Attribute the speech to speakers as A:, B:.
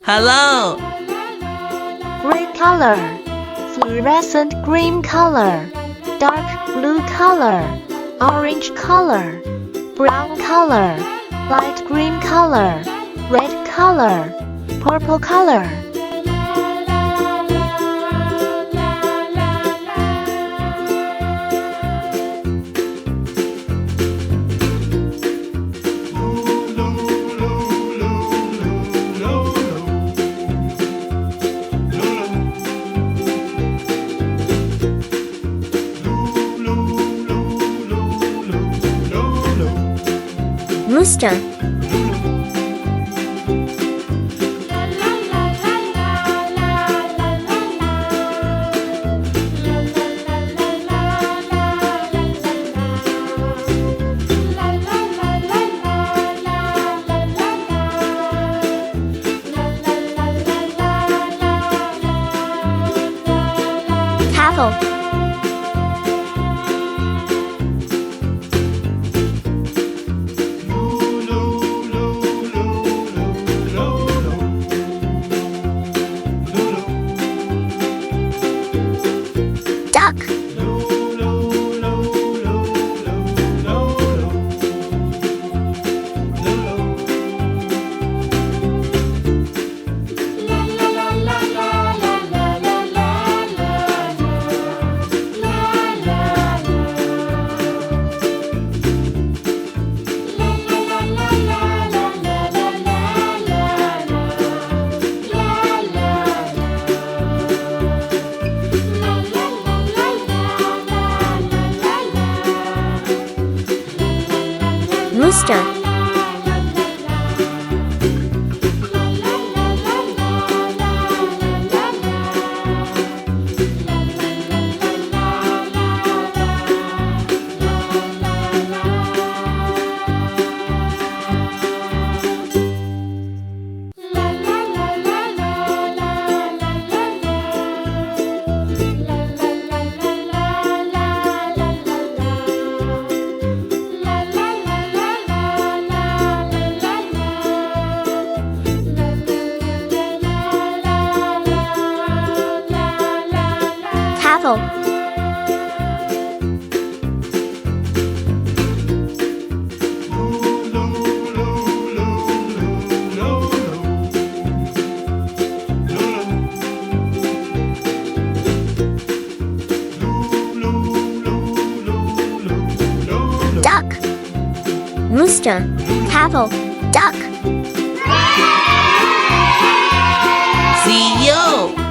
A: Hello.
B: Green color, fluorescent green color, dark blue color, orange color, brown color, light green color, red color, purple color.
C: Rooster. Cattle. Duck. Rooster. Cattle. Duck. Rooster. Cattle. Duck.
A: See you.